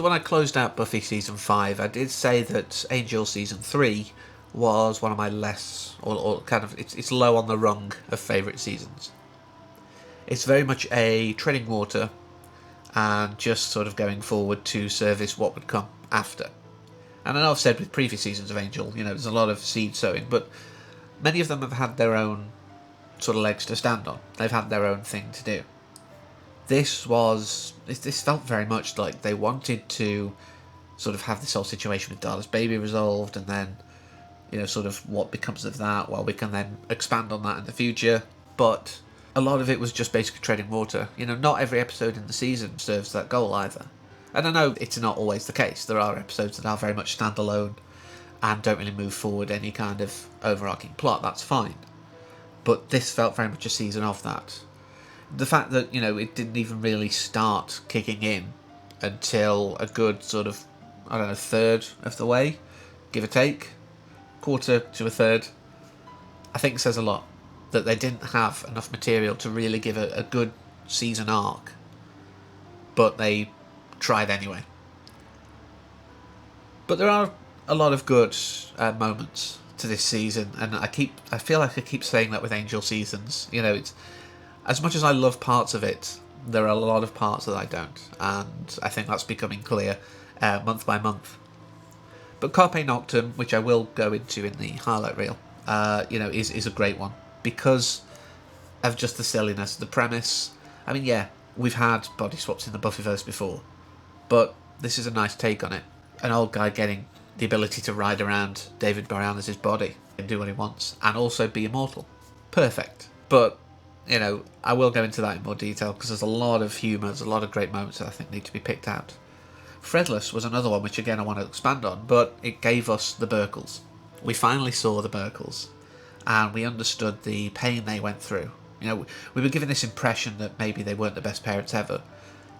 when I closed out Buffy Season 5, I did say that Angel Season 3 was one of my less, or kind of, it's low on the rung of favourite seasons. It's very much a treading water and just sort of going forward to service what would come after. And I know I've said with previous seasons of Angel, there's a lot of seed sowing, but many of them have had their own sort of legs to stand on. They've had their own thing to do. This felt very much like they wanted to sort of have this whole situation with Darla's baby resolved, and then, sort of what becomes of that, well, we can then expand on that in the future. But a lot of it was just basically treading water. Not every episode in the season serves that goal either. And I know it's not always the case. There are episodes that are very much standalone and don't really move forward any kind of overarching plot. That's fine. But this felt very much a season of that. The fact that, it didn't even really start kicking in until a good sort of, third of the way, give or take, quarter to a third, I think says a lot. That they didn't have enough material to really give a good season arc. But they tried anyway. But there are a lot of good moments to this season, and I feel like I keep saying that with Angel seasons. It's as much as I love parts of it, there are a lot of parts that I don't, and I think that's becoming clear month by month. But Carpe Noctem, which I will go into in the highlight reel, is a great one because of just the silliness, the premise. I mean, yeah, we've had body swaps in the Buffyverse before, but this is a nice take on it. An old guy getting the ability to ride around David Boreanaz's body and do what he wants, and also be immortal. Perfect. But, I will go into that in more detail because there's a lot of humour, there's a lot of great moments that I think need to be picked out. Fredless was another one which, again, I want to expand on, but it gave us the Burkles. We finally saw the Burkles, and we understood the pain they went through. We were given this impression that maybe they weren't the best parents ever.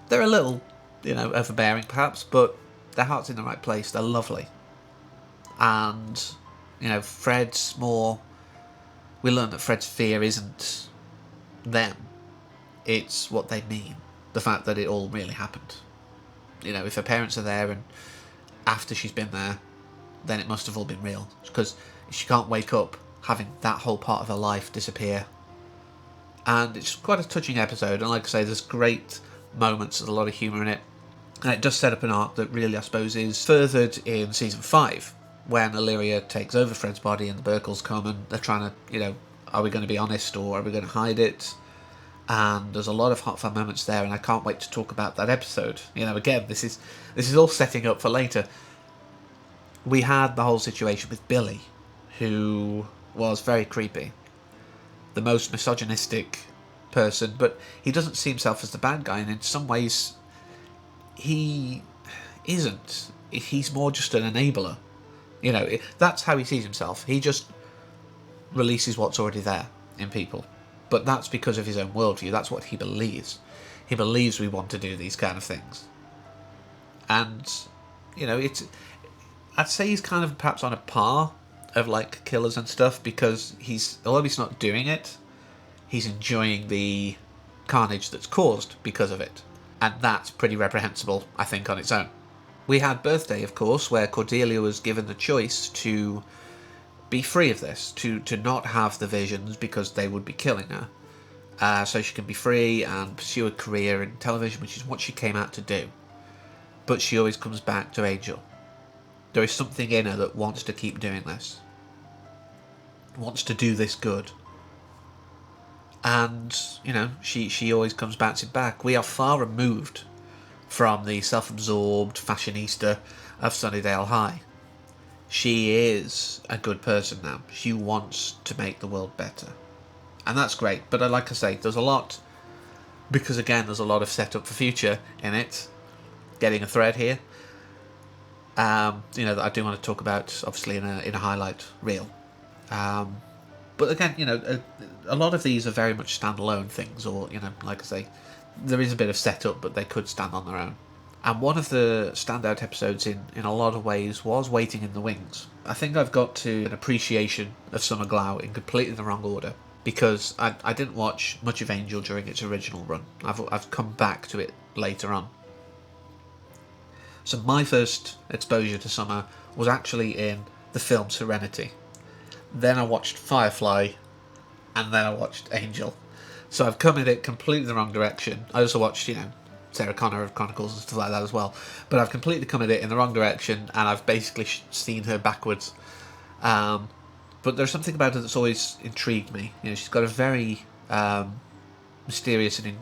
They're a little, overbearing perhaps, but their heart's in the right place. They're lovely. And, Fred's more... We learn that Fred's fear isn't them. It's what they mean. The fact that it all really happened. If her parents are there and after she's been there, then it must have all been real. Because she can't wake up having that whole part of her life disappear. And it's quite a touching episode, and like I say, there's great moments, there's a lot of humour in it. And it does set up an arc that really, I suppose, is furthered in Season 5, when Illyria takes over Fred's body and the Burkles come and they're trying to, are we going to be honest or are we going to hide it? And there's a lot of hot fun moments there, and I can't wait to talk about that episode. Again, this is all setting up for later. We had the whole situation with Billy, who was very creepy. The most misogynistic person, but he doesn't see himself as the bad guy, and in some ways he isn't. He's more just an enabler. That's how he sees himself. He just releases what's already there in people. But that's because of his own worldview. That's what he believes. He believes we want to do these kind of things. And, I'd say he's kind of perhaps on a par of, like, killers and stuff, because although he's not doing it, he's enjoying the carnage that's caused because of it. And that's pretty reprehensible, I think, on its own. We had Birthday, of course, where Cordelia was given the choice to be free of this, to not have the visions because they would be killing her. So she can be free and pursue a career in television, which is what she came out to do. But she always comes back to Angel. There is something in her that wants to keep doing this. Wants to do this good. And, she always comes bouncing back. We are far removed from the self-absorbed fashionista of Sunnydale High. She is a good person now. She wants to make the world better. And that's great. But like I say, there's a lot, because again, there's a lot of setup for future in it. Getting a thread here. That I do want to talk about, obviously, in a highlight reel. But again, a lot of these are very much standalone things, or, like I say, there is a bit of setup, but they could stand on their own. And one of the standout episodes in a lot of ways was Waiting in the Wings. I think I've got to an appreciation of Summer Glau in completely the wrong order, because I didn't watch much of Angel during its original run. I've come back to it later on. So my first exposure to Summer was actually in the film Serenity. Then I watched Firefly, and then I watched Angel. So I've come in it completely the wrong direction. I also watched, Sarah Connor of Chronicles and stuff like that as well. But I've completely come at it in the wrong direction, and I've basically seen her backwards. But there's something about her that's always intrigued me. She's got a very mysterious and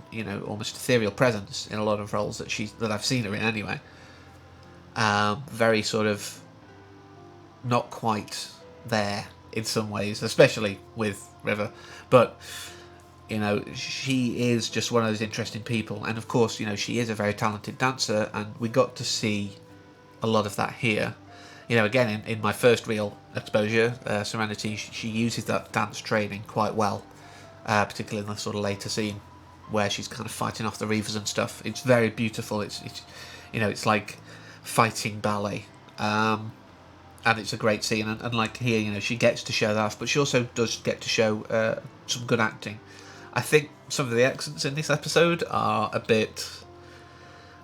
almost ethereal presence in a lot of roles that I've seen her in anyway. Very sort of not quite there in some ways, especially with River. But she is just one of those interesting people, and of course, she is a very talented dancer, and we got to see a lot of that here. Again, in my first real exposure, Serenity, she uses that dance training quite well, particularly in the sort of later scene where she's kind of fighting off the Reavers and stuff. It's very beautiful. It's like fighting ballet, and it's a great scene. And like here, she gets to show that, but she also does get to show some good acting. I think some of the accents in this episode are a bit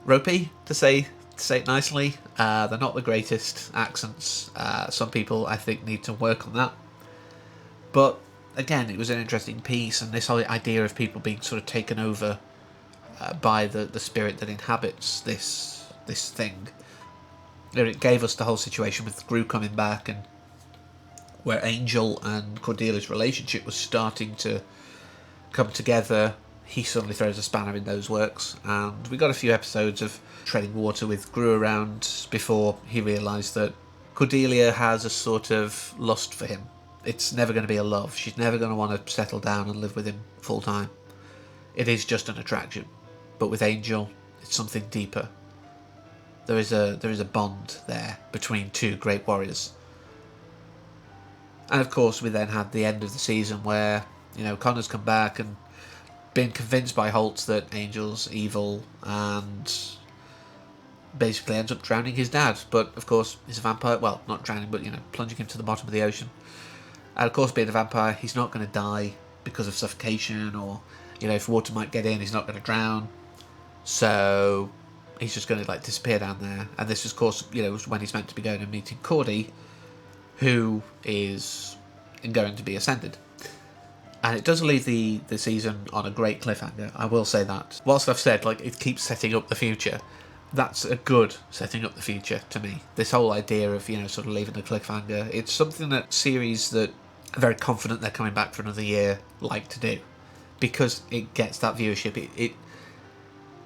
ropey, to say it nicely. They're not the greatest accents. Some people, I think, need to work on that. But again, it was an interesting piece, and this whole idea of people being sort of taken over by the spirit that inhabits this thing. It gave us the whole situation with Gru coming back, and where Angel and Cordelia's relationship was starting to come together. He suddenly throws a spanner in those works, and we got a few episodes of treading water with Gru around before he realised that Cordelia has a sort of lust for him. It's never going to be a love. She's never going to want to settle down and live with him full time. It is just an attraction. But with Angel, it's something deeper. There is a bond there between two great warriors. And of course, we then had the end of the season where Connor's come back and been convinced by Holtz that Angel's evil, and basically ends up drowning his dad. But of course, he's a vampire. Well, not drowning, but plunging him to the bottom of the ocean. And of course, being a vampire, he's not going to die because of suffocation, or if water might get in, he's not going to drown. So he's just going to disappear down there. And this, of course, was when he's meant to be going and meeting Cordy, who is going to be ascended. And it does leave the season on a great cliffhanger, I will say that. Whilst I've said, it keeps setting up the future, that's a good setting up the future to me. This whole idea of, sort of leaving a cliffhanger, it's something that series that are very confident they're coming back for another year like to do. Because it gets that viewership.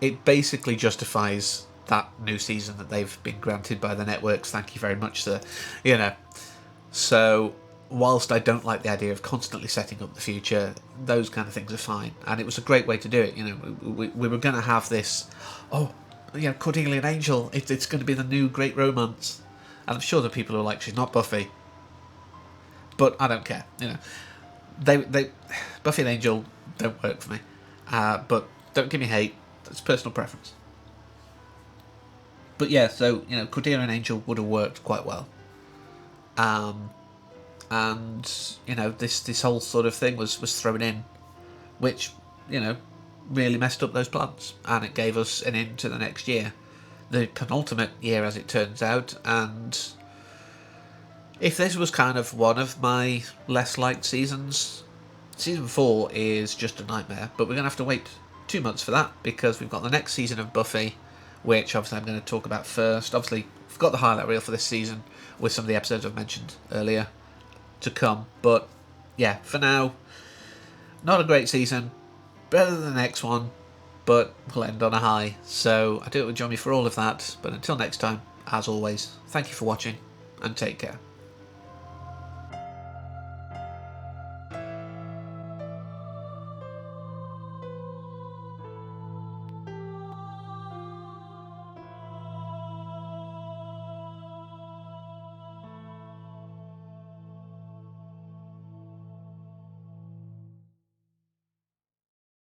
It basically justifies that new season that they've been granted by the networks. Thank you very much, sir. So whilst I don't like the idea of constantly setting up the future, those kind of things are fine. And it was a great way to do it. We were going to have this, Cordelia and Angel, it's going to be the new great romance. And I'm sure the people are like, she's not Buffy. But I don't care. They Buffy and Angel don't work for me. But don't give me hate. It's personal preference. But yeah, so, Cordelia and Angel would have worked quite well. And this whole sort of thing was thrown in, which really messed up those plans, and it gave us an in to the next year, the penultimate year as it turns out. And if this was kind of one of my less liked seasons, season 4 is just a nightmare. But we're gonna have to wait 2 months for that, because we've got the next season of Buffy, which obviously I'm going to talk about first. Obviously, we've got the highlight reel for this season with some of the episodes I've mentioned earlier to come. But yeah, for now, not a great season. Better than the next one, but we'll end on a high. So I do it with Johnny for all of that. But until next time, as always, thank you for watching, and take care.